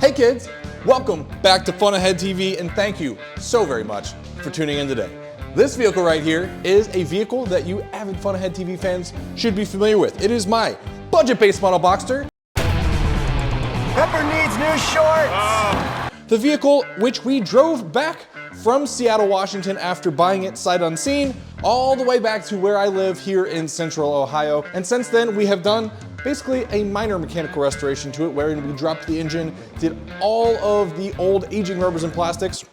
Hey kids, welcome back to Fun Ahead TV, and thank you so very much for tuning in today. This vehicle right here is a vehicle that you avid Fun Ahead TV fans should be familiar with. It is my budget base model Boxster. Pepper needs new shorts. The vehicle which we drove back from Seattle, Washington after buying it sight unseen, all the way back to where I live here in Central Ohio. And since then, we have done basically a minor mechanical restoration to it, wherein we dropped the engine, did all of the old aging rubbers and plastics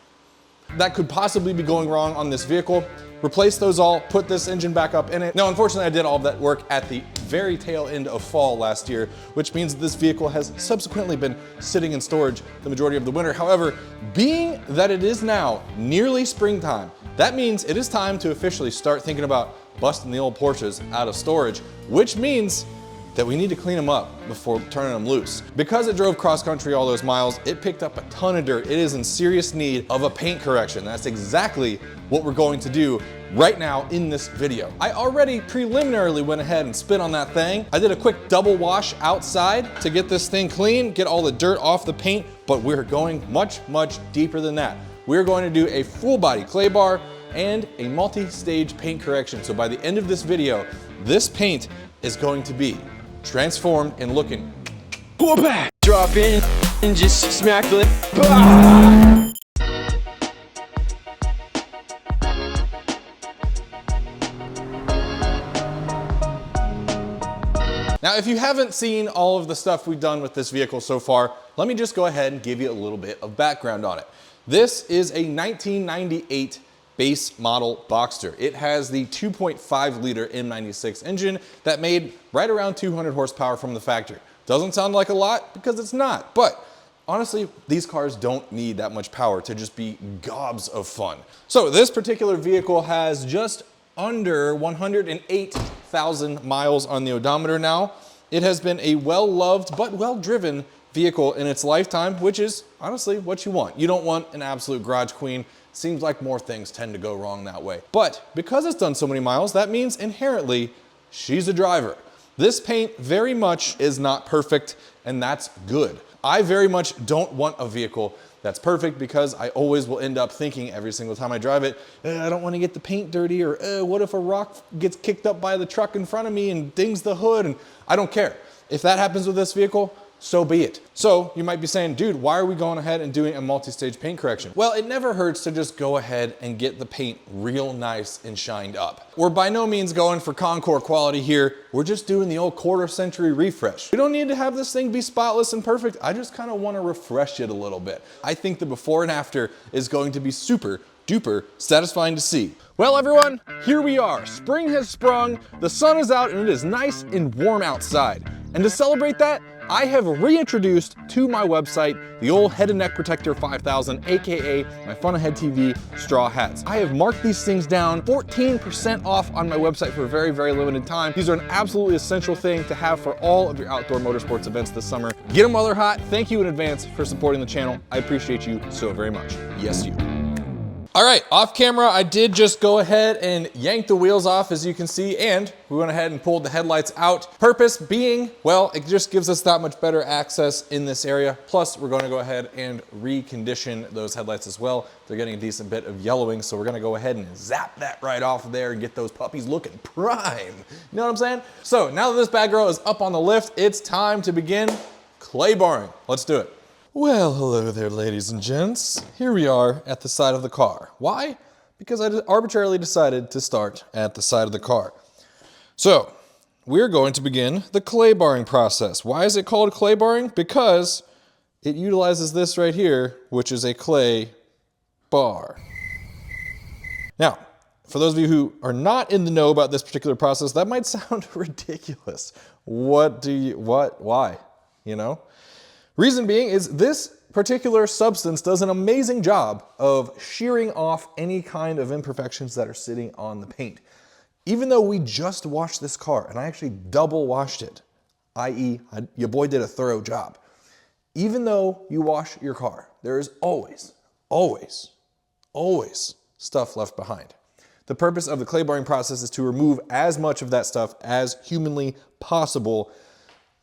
that could possibly be going wrong on this vehicle, replaced those all, put this engine back up in it. Now, unfortunately, I did all of that work at the very tail end of fall last year, which means this vehicle has subsequently been sitting in storage the majority of the winter. However, being that it is now nearly springtime, that means it is time to officially start thinking about busting the old Porsches out of storage, which means that we need to clean them up before turning them loose. Because it drove cross country all those miles, it picked up a ton of dirt. It is in serious need of a paint correction. That's exactly what we're going to do right now in this video. I already preliminarily went ahead and spit on that thing. I did a quick double wash outside to get this thing clean, get all the dirt off the paint, but we're going much, much deeper than that. We're going to do a full body clay bar and a multi-stage paint correction. So by the end of this video, this paint is going to be transformed and looking Back. Drop in and just smack the bah! Now, if you haven't seen all of the stuff we've done with this vehicle so far, let me just go ahead and give you a little bit of background on it. This is a 1998 base model Boxster. It has the 2.5 liter M96 engine that made right around 200 horsepower from the factory. Doesn't sound like a lot because it's not, but honestly, these cars don't need that much power to just be gobs of fun. So this particular vehicle has just under 108,000 miles on the odometer now. It has been a well-loved but well-driven vehicle in its lifetime, which is honestly what you want. You don't want an absolute garage queen. Seems like more things tend to go wrong that way. But because it's done so many miles, that means inherently she's a driver. This paint very much is not perfect, and that's good. I very much don't want a vehicle that's perfect because I always will end up thinking every single time I drive it, I don't want to get the paint dirty, or what if a rock gets kicked up by the truck in front of me and dings the hood, and I don't care. If that happens with this vehicle, so be it. So you might be saying, dude, why are we going ahead and doing a multi-stage paint correction? Well, it never hurts to just go ahead and get the paint real nice and shined up. We're by no means going for Concours quality here. We're just doing the old quarter-century refresh. We don't need to have this thing be spotless and perfect. I just kind of want to refresh it a little bit. I think the before and after is going to be super duper satisfying to see. Well, everyone, here we are. Spring has sprung, the sun is out, and it is nice and warm outside. And to celebrate that, I have reintroduced to my website the old head and neck protector 5000, aka my Fun Ahead TV straw hats. I have marked these things down 14% off on my website for a very, very limited time. These are an absolutely essential thing to have for all of your outdoor motorsports events this summer. Get them while they're hot. Thank you in advance for supporting the channel. I appreciate you so very much. Yes, you. All right, off camera, I did just go ahead and yank the wheels off, as you can see, and we went ahead and pulled the headlights out. Purpose being, well, it just gives us that much better access in this area. Plus, we're going to go ahead and recondition those headlights as well. They're getting a decent bit of yellowing, so we're going to go ahead and zap that right off of there and get those puppies looking prime. You know what I'm saying? So now that this bad girl is up on the lift, it's time to begin clay barring. Let's do it. Well, hello there, ladies and gents. Here we are at the side of the car. Why? Because I arbitrarily decided to start at the side of the car. So, we're going to begin the clay barring process. Why is it called clay barring? Because it utilizes this right here, which is a clay bar. Now, for those of you who are not in the know about this particular process, that might sound ridiculous. Why? You know? Reason being is this particular substance does an amazing job of shearing off any kind of imperfections that are sitting on the paint. Even though we just washed this car, and I actually double washed it, i.e. your boy did a thorough job. Even though you wash your car, there is always stuff left behind. The purpose of the clay barring process is to remove as much of that stuff as humanly possible.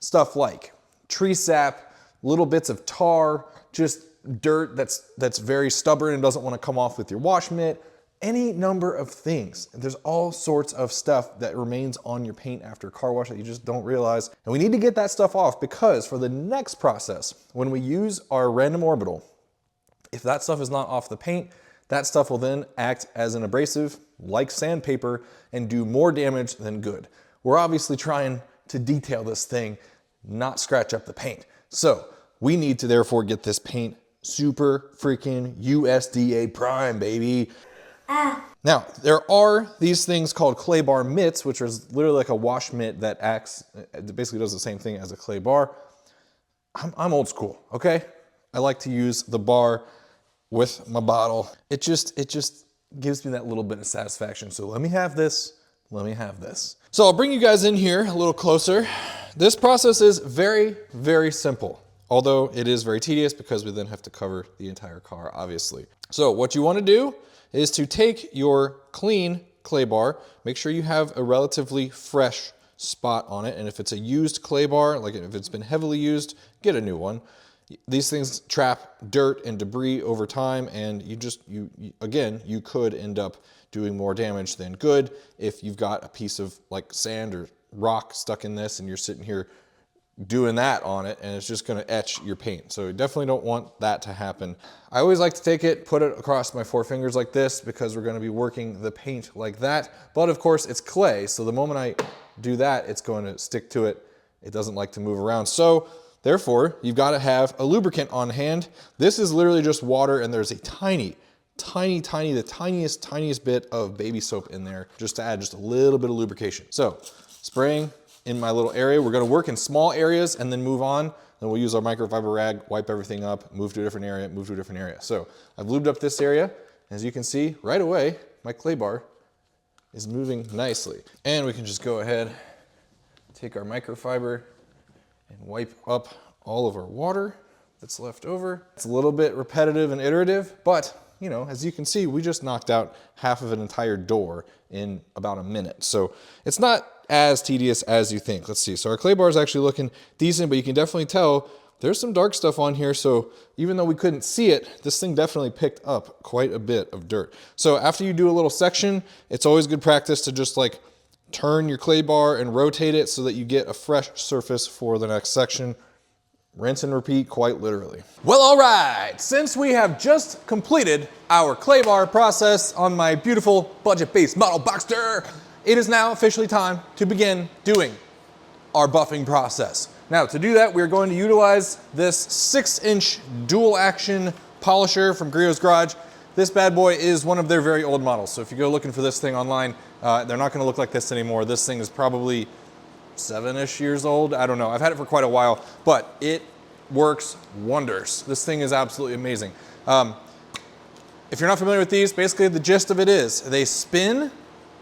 Stuff like tree sap, little bits of tar, just dirt that's very stubborn and doesn't want to come off with your wash mitt, any number of things. There's all sorts of stuff that remains on your paint after car wash that you just don't realize. And we need to get that stuff off because for the next process, when we use our random orbital, if that stuff is not off the paint, that stuff will then act as an abrasive, like sandpaper, and do more damage than good. We're obviously trying to detail this thing, not scratch up the paint. So we need to therefore get this paint super freaking USDA prime, baby. Now, there are these things called clay bar mitts, which is literally like a wash mitt that basically does the same thing as a clay bar. I'm old school, okay? I like to use the bar with my bottle. It just gives me that little bit of satisfaction. So let me have this, let me have this. So I'll bring you guys in here a little closer. This process is very, very simple, although it is very tedious because we then have to cover the entire car, obviously. So what you want to do is to take your clean clay bar, make sure you have a relatively fresh spot on it. And if it's a used clay bar, like if it's been heavily used, get a new one. These things trap dirt and debris over time, and you could end up doing more damage than good if you've got a piece of like sand or rock stuck in this and you're sitting here doing that on it, and it's just gonna etch your paint. So you definitely don't want that to happen. I always like to take it, put it across my 4 fingers like this because we're gonna be working the paint like that. But of course it's clay, so the moment I do that, it's going to stick to it. It doesn't like to move around. So therefore, you've gotta have a lubricant on hand. This is literally just water, and there's a tiny, the tiniest bit of baby soap in there just to add just a little bit of lubrication. So spraying in my little area. We're gonna work in small areas and then move on. Then we'll use our microfiber rag, wipe everything up, move to a different area, move to a different area. So I've lubed up this area. As you can see, right away, my clay bar is moving nicely. And we can just go ahead, take our microfiber and wipe up all of our water that's left over. It's a little bit repetitive and iterative, but you know, as you can see, we just knocked out half of an entire door in about a minute. So it's not as tedious as you think. Let's see. So our clay bar is actually looking decent, but you can definitely tell there's some dark stuff on here. So even though we couldn't see it, this thing definitely picked up quite a bit of dirt. So after you do a little section, it's always good practice to just like turn your clay bar and rotate it so that you get a fresh surface for the next section. Rinse and repeat, quite literally. Well, all right, since we have just completed our clay bar process on my beautiful budget-based model Boxster, it is now officially time to begin doing our buffing process. Now, to do that, we're going to utilize this 6-inch dual action polisher from Grio's Garage. This bad boy is one of their very old models. So if you go looking for this thing online, they're not gonna look like this anymore. This thing is probably 7-ish years old. I don't know. I've had it for quite a while, but it works wonders. This thing is absolutely amazing. If you're not familiar with these, basically the gist of it is they spin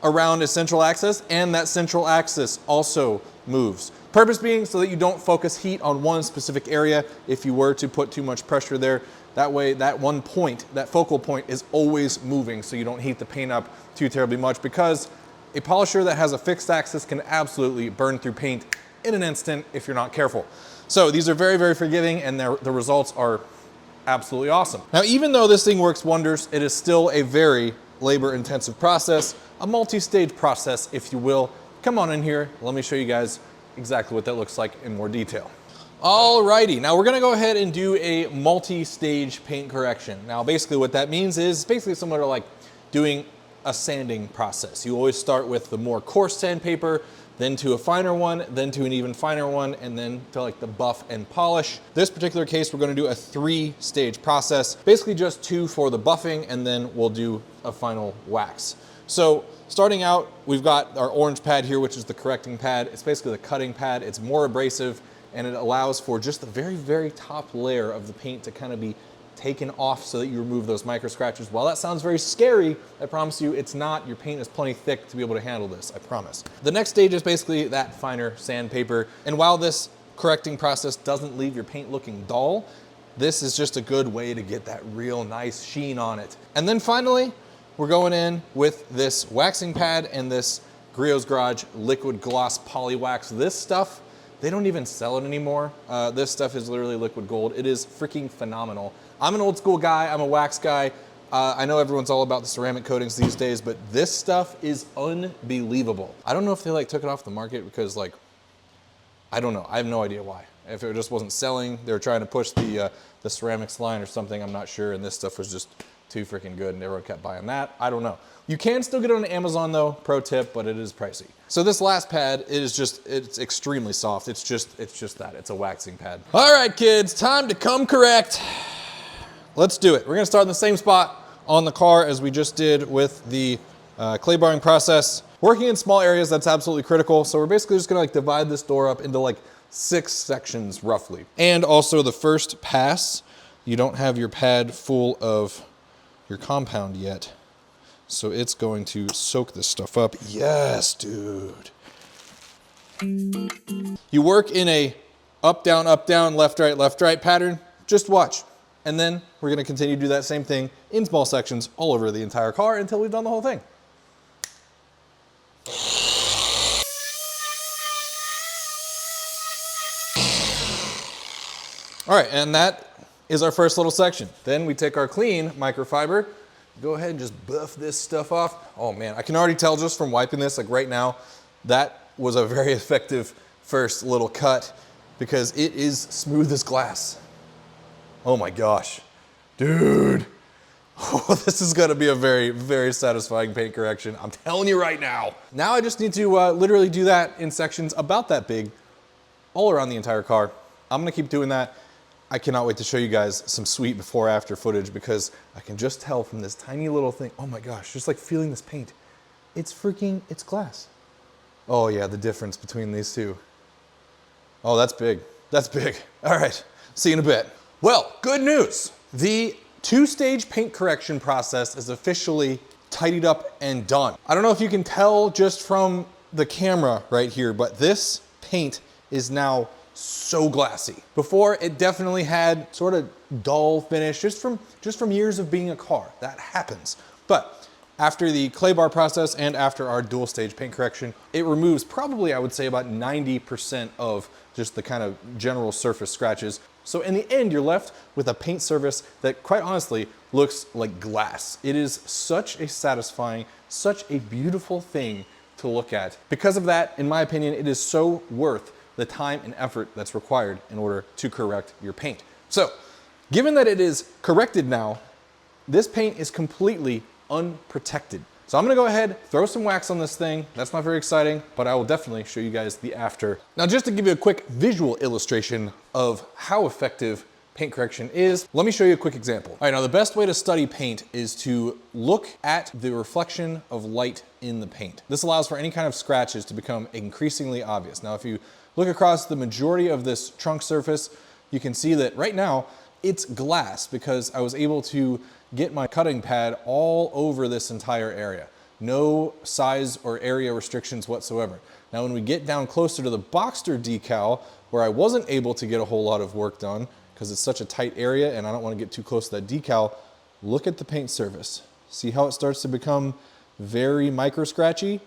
around a central axis, and that central axis also moves. Purpose being so that you don't focus heat on one specific area if you were to put too much pressure there. That way, that one point, that focal point is always moving so you don't heat the paint up too terribly much, because a polisher that has a fixed axis can absolutely burn through paint in an instant if you're not careful. So these are very, very forgiving, and the results are absolutely awesome. Now, even though this thing works wonders, it is still a very labor-intensive process, a multi-stage process, if you will. Come on in here, let me show you guys exactly what that looks like in more detail. Alrighty, now we're gonna go ahead and do a multi-stage paint correction. Now, basically what that means is basically similar to like doing a sanding process. You always start with the more coarse sandpaper, then to a finer one, then to an even finer one, and then to like the buff and polish. This particular case, we're gonna do a 3-stage process, basically just 2 for the buffing, and then we'll do a final wax. So starting out, we've got our orange pad here, which is the correcting pad. It's basically the cutting pad. It's more abrasive, and it allows for just the very, very top layer of the paint to kind of be taken off so that you remove those micro scratches. While that sounds very scary, I promise you it's not. Your paint is plenty thick to be able to handle this, I promise. The next stage is basically that finer sandpaper. And while this correcting process doesn't leave your paint looking dull, this is just a good way to get that real nice sheen on it. And then finally, we're going in with this waxing pad and this Grio's Garage liquid gloss poly wax. This stuff They don't even sell it anymore. This stuff is literally liquid gold. It is freaking phenomenal. I'm an old school guy, I'm a wax guy. I know everyone's all about the ceramic coatings these days, but this stuff is unbelievable. I don't know if they like took it off the market because like, I don't know, I have no idea why. If it just wasn't selling, they were trying to push the ceramics line or something, I'm not sure, and this stuff was just too freaking good and everyone kept buying that. I don't know. You can still get it on Amazon though, pro tip, but it is pricey. So this last pad is just, it's extremely soft. It's just that, it's a waxing pad. All right, kids, time to come correct. Let's do it. We're gonna start in the same spot on the car as we just did with the clay barring process. Working in small areas, that's absolutely critical. So we're basically just gonna like divide this door up into like 6 sections roughly. And also the first pass, you don't have your pad full of your compound yet. So it's going to soak this stuff up. Yes, dude. You work in a up, down, left, right pattern. Just watch. And then we're gonna continue to do that same thing in small sections all over the entire car until we've done the whole thing. All right, and that is our first little section. Then we take our clean microfiber, go ahead and just buff this stuff off. Oh man, I can already tell just from wiping this, like right now, that was a very effective first little cut because it is smooth as glass. Oh my gosh, dude. Oh, this is gonna be a very, very satisfying paint correction. I'm telling you right now. Now I just need to literally do that in sections about that big, all around the entire car. I'm gonna keep doing that. I cannot wait to show you guys some sweet before after footage because I can just tell from this tiny little thing, oh my gosh, just like feeling this paint. It's glass. Oh yeah, the difference between these two. Oh, that's big, that's big. All right, see you in a bit. Well, good news. The 2-stage paint correction process is officially tidied up and done. I don't know if you can tell just from the camera right here, but this paint is now so glassy. Before, it definitely had sort of dull finish just from years of being a car. That happens. But after the clay bar process and after our dual stage paint correction, it removes probably, I would say, about 90% of just the kind of general surface scratches. So in the end, you're left with a paint surface that quite honestly looks like glass. It is such a satisfying, such a beautiful thing to look at. Because of that, in my opinion, it is so worth the time and effort that's required in order to correct your paint. So, given that it is corrected now, this paint is completely unprotected. So I'm gonna go ahead, throw some wax on this thing. That's not very exciting, but I will definitely show you guys the after. Now, just to give you a quick visual illustration of how effective paint correction is, let me show you a quick example. All right, now the best way to study paint is to look at the reflection of light in the paint. This allows for any kind of scratches to become increasingly obvious. Now, if you look across the majority of this trunk surface, you can see that right now it's glass because I was able to get my cutting pad all over this entire area. No size or area restrictions whatsoever. Now, when we get down closer to the Boxster decal, where I wasn't able to get a whole lot of work done because it's such a tight area and I don't want to get too close to that decal, look at the paint surface. See how it starts to become very micro scratchy?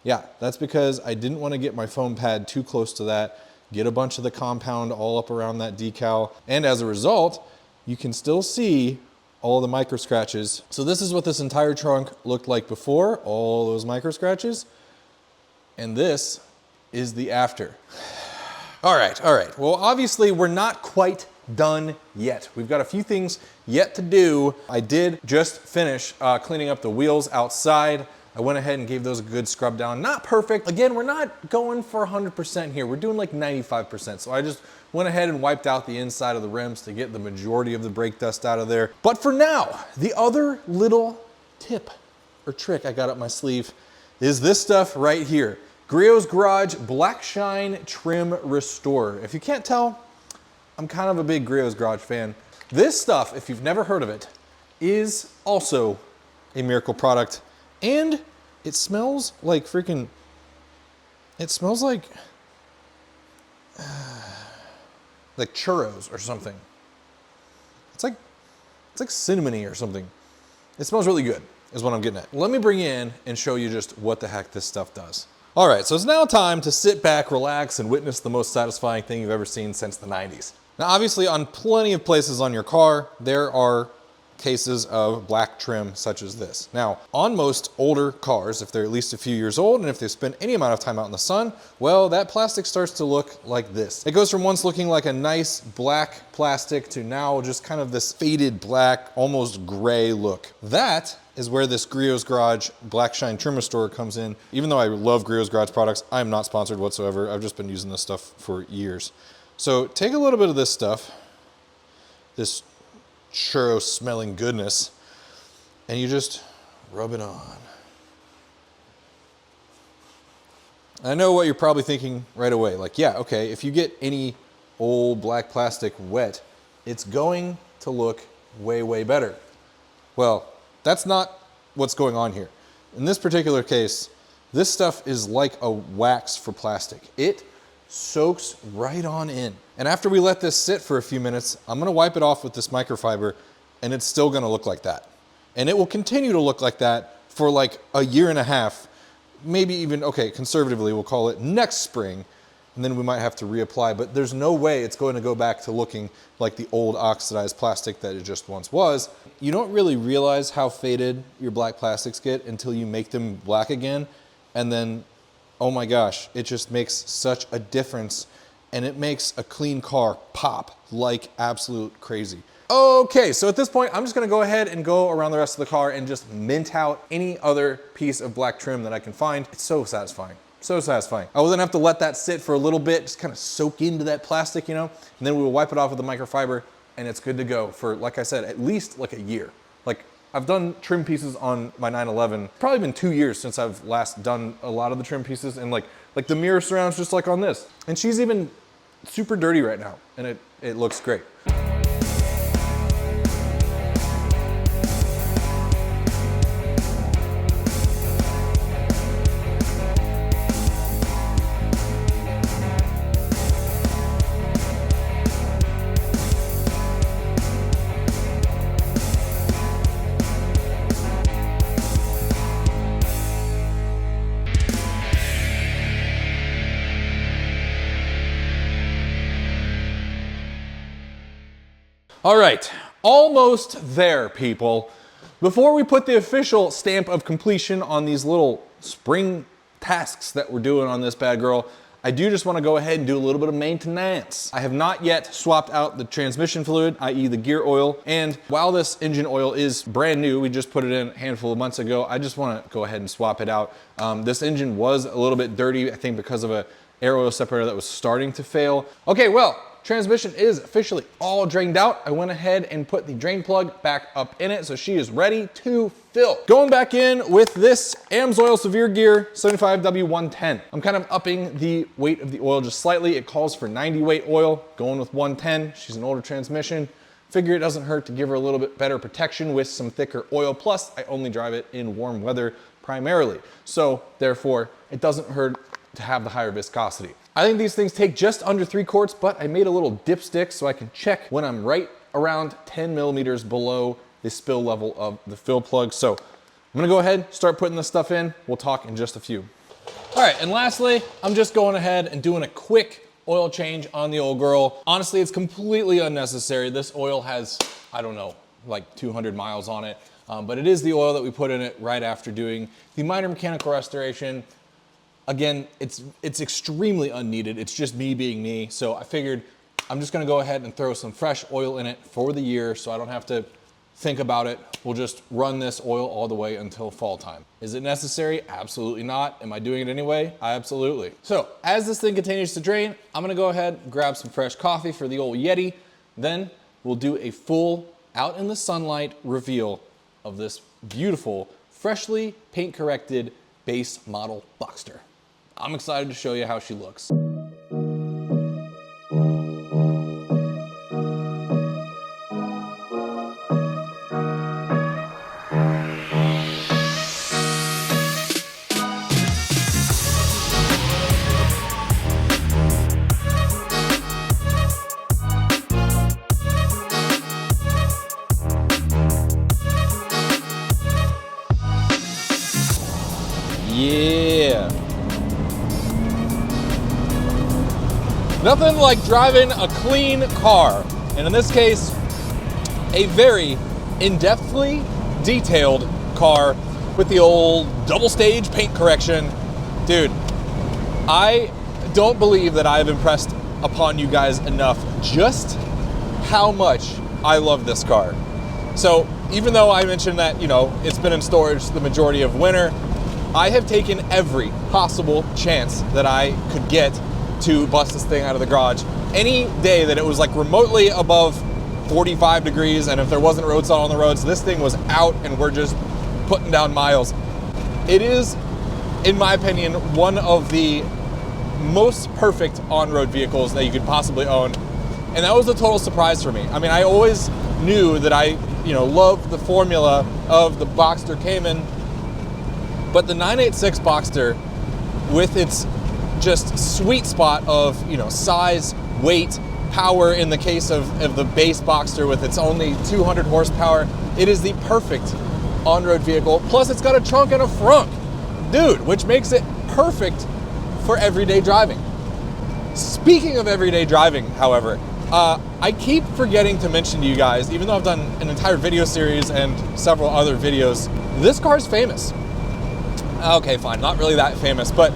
Yeah, that's because I didn't want to get my foam pad too close to that, get a bunch of the compound all up around that decal, and as a result, you can still see all the micro scratches. So this is what this entire trunk looked like before, all those micro scratches, and this is the after. All right, well obviously we're not quite done yet. We've got a few things yet to do. I did just finish cleaning up the wheels outside. I went ahead and gave those a good scrub down. Not perfect. Again, we're not going for 100% here. We're doing like 95%. So I just went ahead and wiped out the inside of the rims to get the majority of the brake dust out of there. But for now, the other little tip or trick I got up my sleeve is this stuff right here. Griot's Garage Black Shine Trim Restorer. If you can't tell, I'm kind of a big Griot's Garage fan. This stuff, if you've never heard of it, is also a miracle product. And it smells like freaking, it smells like churros or something. It's like cinnamony or something. It smells really good, is what I'm getting at. Let me bring you in and show you just what the heck this stuff does. All right, so it's now time to sit back, relax, and witness the most satisfying thing you've ever seen since the 90s. Now, obviously, on plenty of places on your car, there are cases of black trim such as this. Now, on most older cars, if they're at least a few years old and if they spend any amount of time out in the sun, well, that plastic starts to look like this. It goes from once looking like a nice black plastic to now just kind of this faded black, almost gray look. That is where this Griot's Garage Black Shine Trim Restorer comes in. Even though I love Griot's Garage products, I'm not sponsored whatsoever. I've just been using this stuff for years. So take a little bit of this stuff, this churro smelling goodness, and you just rub it on. I know what you're probably thinking right away, like, yeah, okay, if you get any old black plastic wet, it's going to look way, way better. Well, that's not what's going on here. In this particular case, this stuff is like a wax for plastic. It soaks right on in. And after we let this sit for a few minutes, I'm gonna wipe it off with this microfiber, and it's still gonna look like that. And it will continue to look like that for like a year and a half, maybe even, okay, conservatively, we'll call it next spring, and then we might have to reapply, but there's no way it's going to go back to looking like the old oxidized plastic that it just once was. You don't really realize how faded your black plastics get until you make them black again, and then, oh my gosh, it just makes such a difference, and it makes a clean car pop like absolute crazy. Okay, so at this point, I'm just gonna go ahead and go around the rest of the car and just mint out any other piece of black trim that I can find. It's so satisfying, so satisfying. I will then have to let that sit for a little bit, just kind of soak into that plastic, you know, and then we will wipe it off with the microfiber, and it's good to go for, like I said, at least like a year. Like, I've done trim pieces on my 911. Probably been 2 years since I've last done a lot of the trim pieces, and like the mirror surrounds just like on this. And she's even super dirty right now, and it looks great. All right, almost there, people. Before we put the official stamp of completion on these little spring tasks that we're doing on this bad girl, I do just want to go ahead and do a little bit of maintenance. I have not yet swapped out the transmission fluid, i.e. the gear oil, and while this engine oil is brand new, we just put it in a handful of months ago, I just want to go ahead and swap it out. This engine was a little bit dirty, I think because of an air oil separator that was starting to fail. Okay, well, transmission is officially all drained out. I went ahead and put the drain plug back up in it, so she is ready to fill. Going back in with this AMSOIL Severe Gear 75W110. I'm kind of upping the weight of the oil just slightly. It calls for 90 weight oil, going with 110. She's an older transmission. Figure it doesn't hurt to give her a little bit better protection with some thicker oil. Plus, I only drive it in warm weather primarily. So therefore, it doesn't hurt to have the higher viscosity. I think these things take just under 3 quarts, but I made a little dipstick so I can check when I'm right around 10 millimeters below the spill level of the fill plug. So I'm gonna go ahead, start putting this stuff in. We'll talk in just a few. All right, and lastly, I'm just going ahead and doing a quick oil change on the old girl. Honestly, it's completely unnecessary. This oil has, I don't know, like 200 miles on it, but it is the oil that we put in it right after doing the minor mechanical restoration. Again, it's extremely unneeded. It's just me being me. So I figured I'm just gonna go ahead and throw some fresh oil in it for the year so I don't have to think about it. We'll just run this oil all the way until fall time. Is it necessary? Absolutely not. Am I doing it anyway? Absolutely. So as this thing continues to drain, I'm gonna go ahead and grab some fresh coffee for the old Yeti. Then we'll do a full out in the sunlight reveal of this beautiful, freshly paint corrected base model Boxster. I'm excited to show you how she looks. Yeah. Nothing like driving a clean car, and in this case, a very in-depthly detailed car with the old double stage paint correction. Dude, I don't believe that I have impressed upon you guys enough just how much I love this car. So even though I mentioned that, you know, it's been in storage the majority of winter, I have taken every possible chance that I could get to bust this thing out of the garage. Any day that it was like remotely above 45 degrees, and if there wasn't road salt on the roads, this thing was out and we're just putting down miles. It is, in my opinion, one of the most perfect on-road vehicles that you could possibly own. And that was a total surprise for me. I mean, I always knew that I, you know, loved the formula of the Boxster Cayman, but the 986 Boxster, with its just sweet spot of, you know, size, weight, power in the case of the base Boxster with its only 200 horsepower, it is the perfect on-road vehicle. Plus it's got a trunk and a frunk, dude, which makes it perfect for everyday driving. Speaking of everyday driving, however, I keep forgetting to mention to you guys, even though I've done an entire video series and several other videos, this car is famous. Okay, fine, not really that famous, but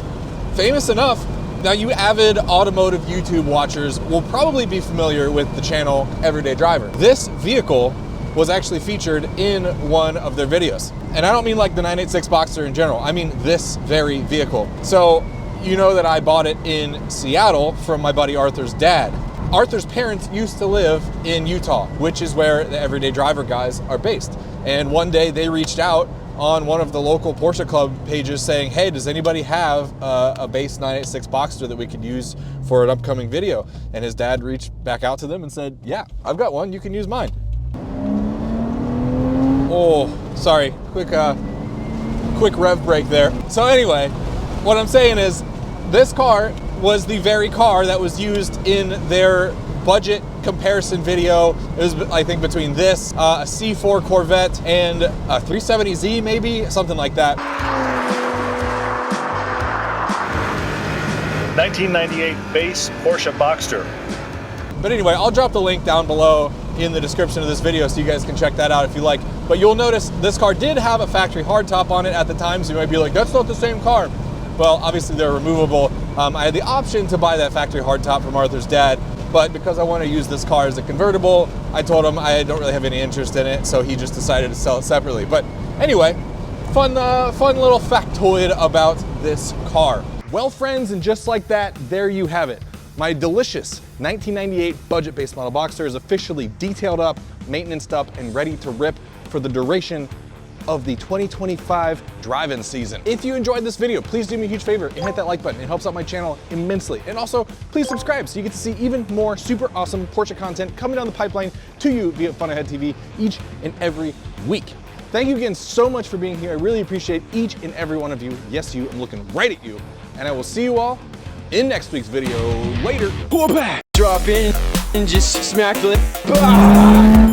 famous enough. Now, you avid automotive YouTube watchers will probably be familiar with the channel Everyday Driver. This vehicle was actually featured in one of their videos. And I don't mean like the 986 Boxster in general, I mean this very vehicle. So, you know that I bought it in Seattle from my buddy Arthur's dad. Arthur's parents used to live in Utah, which is where the Everyday Driver guys are based. And one day they reached out on one of the local Porsche Club pages saying, hey, does anybody have a base 986 Boxster that we could use for an upcoming video? And his dad reached back out to them and said, yeah, I've got one, you can use mine. Oh, sorry, quick rev break there. So anyway, what I'm saying is this car was the very car that was used in their budget comparison video. It was, I think, between this, a C4 Corvette, and a 370Z maybe, something like that. 1998 base Porsche Boxster. But anyway, I'll drop the link down below in the description of this video so you guys can check that out if you like. But you'll notice this car did have a factory hardtop on it at the time, so you might be like, that's not the same car. Well, obviously they're removable. I had the option to buy that factory hardtop from Arthur's dad, but because I want to use this car as a convertible, I told him I don't really have any interest in it, so he just decided to sell it separately. But anyway, fun little factoid about this car. Well, friends, and just like that, there you have it. My delicious 1998 budget base model Boxster is officially detailed up, maintenanced up, and ready to rip for the duration of the 2025 driving season. If you enjoyed this video, please do me a huge favor and hit that like button. It helps out my channel immensely. And also, please subscribe so you get to see even more super awesome Porsche content coming down the pipeline to you via Fun Ahead TV each and every week. Thank you again so much for being here. I really appreciate each and every one of you. Yes, you, I'm looking right at you. And I will see you all in next week's video. Later. Drop in and just smack the